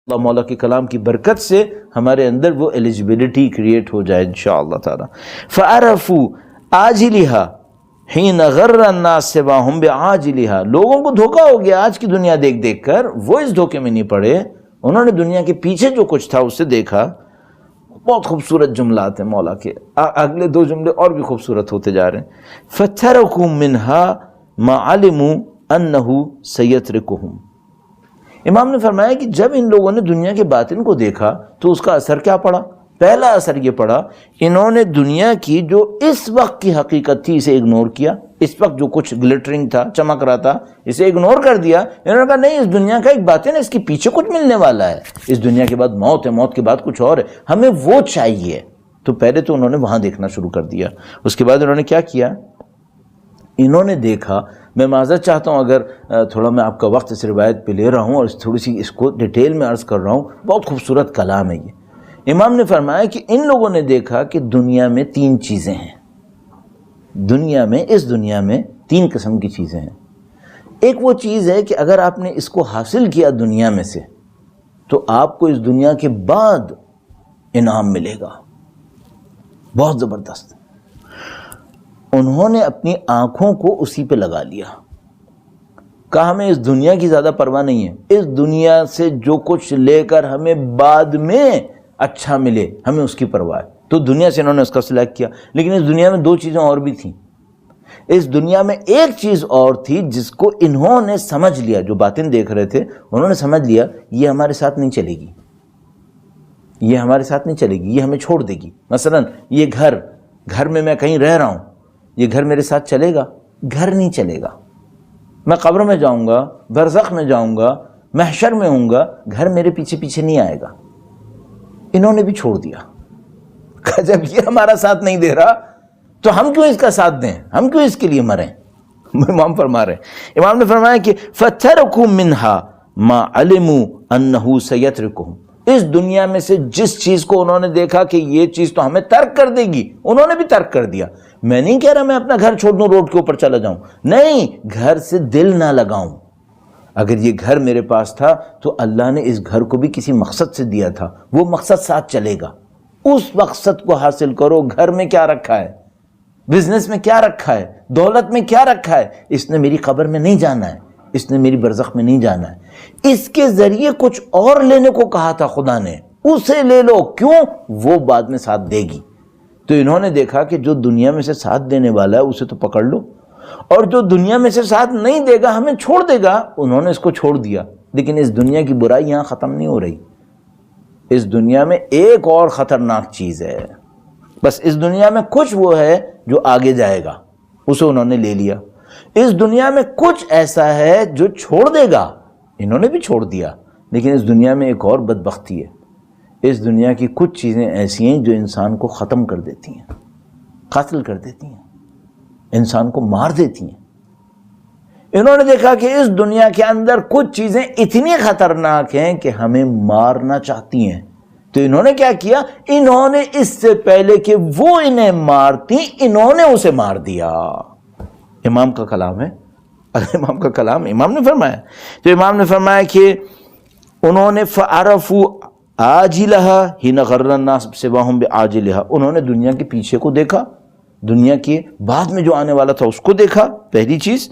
اللہ مولا کے کلام کی برکت سے ہمارے اندر وہ ایلیجبلٹی کریٹ ہو جائے انشاءاللہ تعالی۔ فَعَرَفُوا عَاجِلِهَا حِينَ غَرَّ النَّاسَ سِوَاهُمْ بِعَاجِلِهَا، لوگوں کو دھوکہ ہو گیا آج کی دنیا دیکھ دیکھ کر، وہ اس دھوکے میں نہیں پڑے، انہوں نے دنیا کے پیچھے جو کچھ تھا اسے دیکھا۔ بہت خوبصورت جملات ہیں مولا کے، اگلے دو جملے اور بھی خوبصورت ہوتے جا رہے ہیں۔ فَتَرَكُوا مِنْهَا مَا عَلِمُوا أَنَّهُ سَيَتْرِكُهُمْ۔ امام نے فرمایا کہ جب ان لوگوں نے دنیا کے باطن کو دیکھا تو اس کا اثر کیا پڑا؟ پہلا اثر یہ پڑا، انہوں نے دنیا کی جو اس وقت کی حقیقت تھی اسے اگنور کیا، اس وقت جو کچھ گلٹرنگ تھا، چمک رہا تھا، اسے اگنور کر دیا۔ انہوں نے کہا نہیں، اس دنیا کا ایک باطن ہے، اس کے پیچھے کچھ ملنے والا ہے، اس دنیا کے بعد موت ہے، موت کے بعد کچھ اور ہے، ہمیں وہ چاہیے۔ تو پہلے تو انہوں نے وہاں دیکھنا شروع کر دیا۔ اس کے بعد انہوں نے کیا کیا؟ انہوں نے دیکھا، میں معذرت چاہتا ہوں اگر تھوڑا میں آپ کا وقت اس روایت پہ لے رہا ہوں اور تھوڑی سی اس کو ڈیٹیل میں عرض کر رہا ہوں، بہت خوبصورت کلام ہے یہ۔ امام نے فرمایا کہ ان لوگوں نے دیکھا کہ دنیا میں تین چیزیں ہیں، اس دنیا میں تین قسم کی چیزیں ہیں۔ ایک وہ چیز ہے کہ اگر آپ نے اس کو حاصل کیا دنیا میں سے تو آپ کو اس دنیا کے بعد انعام ملے گا بہت زبردست۔ انہوں نے اپنی آنکھوں کو اسی پہ لگا لیا، کہا ہمیں اس دنیا کی زیادہ پرواہ نہیں ہے، اس دنیا سے جو کچھ لے کر ہمیں بعد میں اچھا ملے ہمیں اس کی پرواہ ہے۔ تو دنیا سے انہوں نے اس کا سلیکٹ کیا، لیکن اس دنیا میں دو چیزیں اور بھی تھیں۔ اس دنیا میں ایک چیز اور تھی جس کو انہوں نے سمجھ لیا، جو باطن دیکھ رہے تھے انہوں نے سمجھ لیا یہ ہمارے ساتھ نہیں چلے گی، یہ ہمارے ساتھ نہیں چلے گی، یہ ہمیں چھوڑ دے گی۔ مثلا یہ گھر میں کہیں رہ رہا ہوں، یہ گھر میرے ساتھ چلے گا؟ گھر نہیں چلے گا۔ میں قبر میں جاؤں گا، برزخ میں جاؤں گا، محشر میں ہوں گا، گھر میرے پیچھے پیچھے نہیں آئے گا۔ انہوں نے بھی چھوڑ دیا، کہا جب یہ ہمارا ساتھ نہیں دے رہا تو ہم کیوں اس کا ساتھ دیں، ہم کیوں اس کے لیے مریں؟ امام فرما رہے ہیں، امام نے فرمایا کہ فَتَرَكُوا مِنْهَا مَا عَلِمُوا أَنَّهُ سَيَتْرِكُهُمْ۔ اس دنیا میں سے جس چیز کو انہوں نے دیکھا کہ یہ چیز تو ہمیں ترک کر دے گی، انہوں نے بھی ترک کر دیا۔ میں نہیں کہہ رہا میں اپنا گھر چھوڑ دوں، روڈ کے اوپر چلا جاؤں، نہیں، گھر سے دل نہ لگاؤں۔ اگر یہ گھر میرے پاس تھا تو اللہ نے اس گھر کو بھی کسی مقصد سے دیا تھا، وہ مقصد ساتھ چلے گا، اس مقصد کو حاصل کرو۔ گھر میں کیا رکھا ہے، بزنس میں کیا رکھا ہے، دولت میں کیا رکھا ہے؟ اس نے میری قبر میں نہیں جانا ہے، اس نے میری برزخ میں نہیں جانا ہے۔ اس کے ذریعے کچھ اور لینے کو کہا تھا خدا نے، اسے لے لو، کیوں؟ وہ بعد میں ساتھ دے گی۔ تو انہوں نے دیکھا کہ جو دنیا میں سے ساتھ دینے والا ہے اسے تو پکڑ لو، اور جو دنیا میں سے ساتھ نہیں دے گا، ہمیں چھوڑ دے گا، انہوں نے اس کو چھوڑ دیا۔ لیکن اس دنیا کی برائی یہاں ختم نہیں ہو رہی، اس دنیا میں ایک اور خطرناک چیز ہے۔ بس اس دنیا میں کچھ وہ ہے جو آگے جائے گا، اسے انہوں نے لے لیا۔ اس دنیا میں کچھ ایسا ہے جو چھوڑ دے گا، انہوں نے بھی چھوڑ دیا۔ لیکن اس دنیا میں ایک اور بدبختی ہے، اس دنیا کی کچھ چیزیں ایسی ہیں جو انسان کو ختم کر دیتی ہیں، قتل کر دیتی ہیں، انسان کو مار دیتی ہیں۔ انہوں نے دیکھا کہ اس دنیا کے اندر کچھ چیزیں اتنی خطرناک ہیں کہ ہمیں مارنا چاہتی ہیں۔ تو انہوں نے کیا کیا؟ انہوں نے اس سے پہلے کہ وہ انہیں مارتی، انہوں نے اسے مار دیا۔ امام کا کلام ہے، امام کا کلام، امام نے فرمایا۔ تو امام نے فرمایا کہ انہوں نے فَعَرَفُوا عَاجِلَهَا حِينَ غَرَّ النَّاسَ سِوَاهُمْ بِعَاجِلِهَا، انہوں نے دنیا کے پیچھے کو دیکھا، دنیا کے بعد میں جو آنے والا تھا اس کو دیکھا، پہلی چیز۔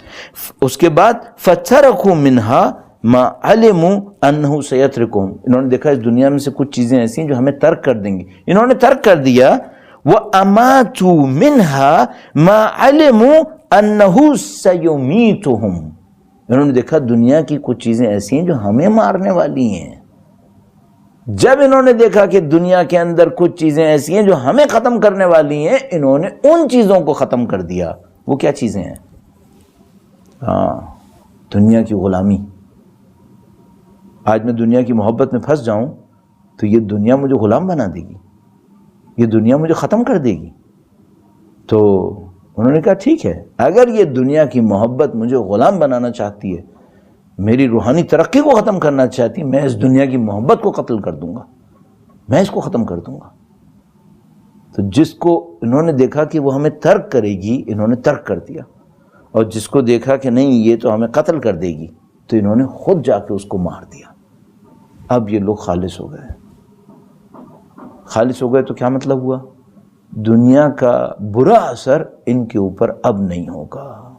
اس کے بعد فَتَرَكُوا مِنْهَا مَا عَلِمُوا أَنَّهُ سَيَتْرِكُهُمْ، انہوں نے دیکھا اس دنیا میں سے کچھ چیزیں ایسی ہیں جو ہمیں ترک کر دیں گی، انہوں نے ترک کر دیا۔ وَأَمَاتُوا مِنْهَا مَا عَلِمُوا أَنَّهُ سَيُمِيتُهُمْ، انہوں نے دیکھا دنیا کی کچھ چیزیں ایسی ہیں جو ہمیں مارنے والی ہیں۔ جب انہوں نے دیکھا کہ دنیا کے اندر کچھ چیزیں ایسی ہیں جو ہمیں ختم کرنے والی ہیں، انہوں نے ان چیزوں کو ختم کر دیا۔ وہ کیا چیزیں ہیں؟ دنیا کی غلامی۔ آج میں دنیا کی محبت میں پھنس جاؤں تو یہ دنیا مجھے غلام بنا دے گی، یہ دنیا مجھے ختم کر دے گی۔ تو انہوں نے کہا ٹھیک ہے، اگر یہ دنیا کی محبت مجھے غلام بنانا چاہتی ہے، میری روحانی ترقی کو ختم کرنا چاہتی، میں اس دنیا کی محبت کو قتل کر دوں گا، میں اس کو ختم کر دوں گا۔ تو جس کو انہوں نے دیکھا کہ وہ ہمیں ترک کرے گی، انہوں نے ترک کر دیا، اور جس کو دیکھا کہ نہیں یہ تو ہمیں قتل کر دے گی، تو انہوں نے خود جا کے اس کو مار دیا۔ اب یہ لوگ خالص ہو گئے. خالص ہو گئے تو کیا مطلب ہوا؟ دنیا کا برا اثر ان کے اوپر اب نہیں ہوگا.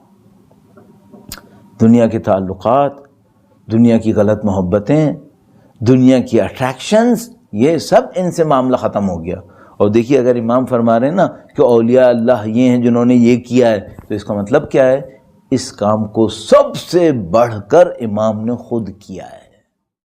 دنیا کے تعلقات، دنیا کی غلط محبتیں، دنیا کی اٹریکشنز، یہ سب ان سے معاملہ ختم ہو گیا. اور دیکھیے اگر امام فرما رہے ہیں نا کہ اولیاء اللہ یہ ہیں جنہوں نے یہ کیا ہے، تو اس کا مطلب کیا ہے؟ اس کام کو سب سے بڑھ کر امام نے خود کیا ہے.